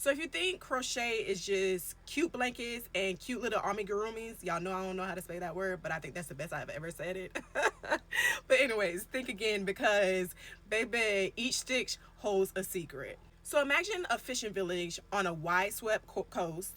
So if you think crochet is just cute blankets and cute little amigurumis, y'all know I don't know how to say that word, but I think that's the best I've ever said it. But anyways, think again, because baby, each stitch holds a secret. So imagine a fishing village on a wide-swept coast,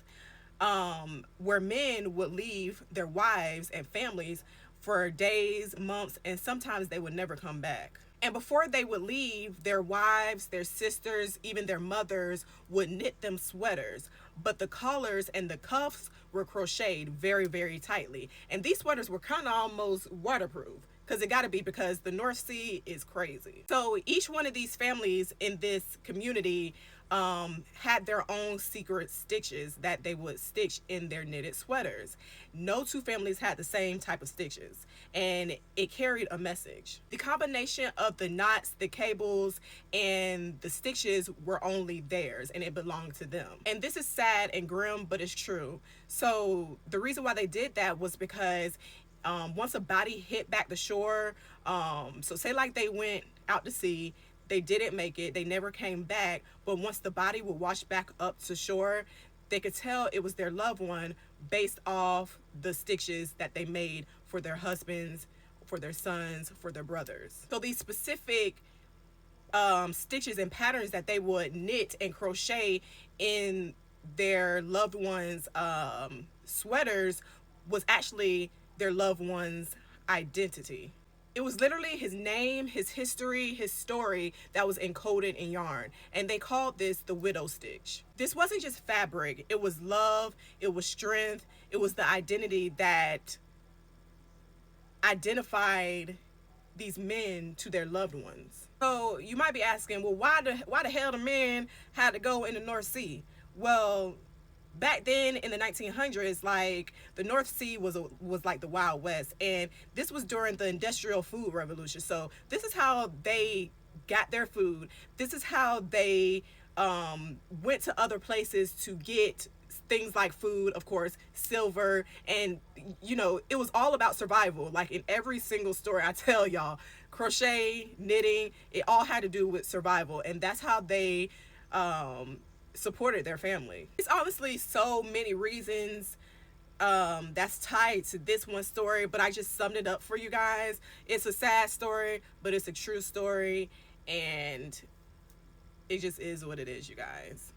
where men would leave their wives and families for days, months, and sometimes they would never come back. And before they would leave, their wives, their sisters, even their mothers would knit them sweaters. But the collars and the cuffs were crocheted very, very tightly. And these sweaters were kind of almost waterproof, because it got to be, because the North Sea is crazy. So each one of these families in this community had their own secret stitches that they would stitch in their knitted sweaters. No two families had the same type of stitches, and it carried a message. The combination of the knots, the cables, and the stitches were only theirs, and it belonged to them. And this is sad and grim, but it's true. So the reason why they did that was because once a body hit back the shore, so say like they went out to sea, they didn't make it, they never came back, but once the body would wash back up to shore, they could tell it was their loved one based off the stitches that they made for their husbands, for their sons, for their brothers. So these specific stitches and patterns that they would knit and crochet in their loved ones' sweaters was actually their loved one's identity. It was literally his name, his history, his story that was encoded in yarn. And they called this the widow stitch. This wasn't just fabric. It was love. It was strength. It was the identity that identified these men to their loved ones. So you might be asking, well, why the hell the men had to go in the North Sea? Well, back then in the 1900s, like, the North Sea was like the Wild West, and this was during the Industrial Food Revolution. So this is how they got their food. This is how they went to other places to get things like food, of course, silver, and it was all about survival. Like in every single story I tell y'all, crochet, knitting, it all had to do with survival, and that's how they supported their family. It's honestly so many reasons that's tied to this one story, but I just summed it up for you guys. It's a sad story, but it's a true story, and it just is what it is, you guys.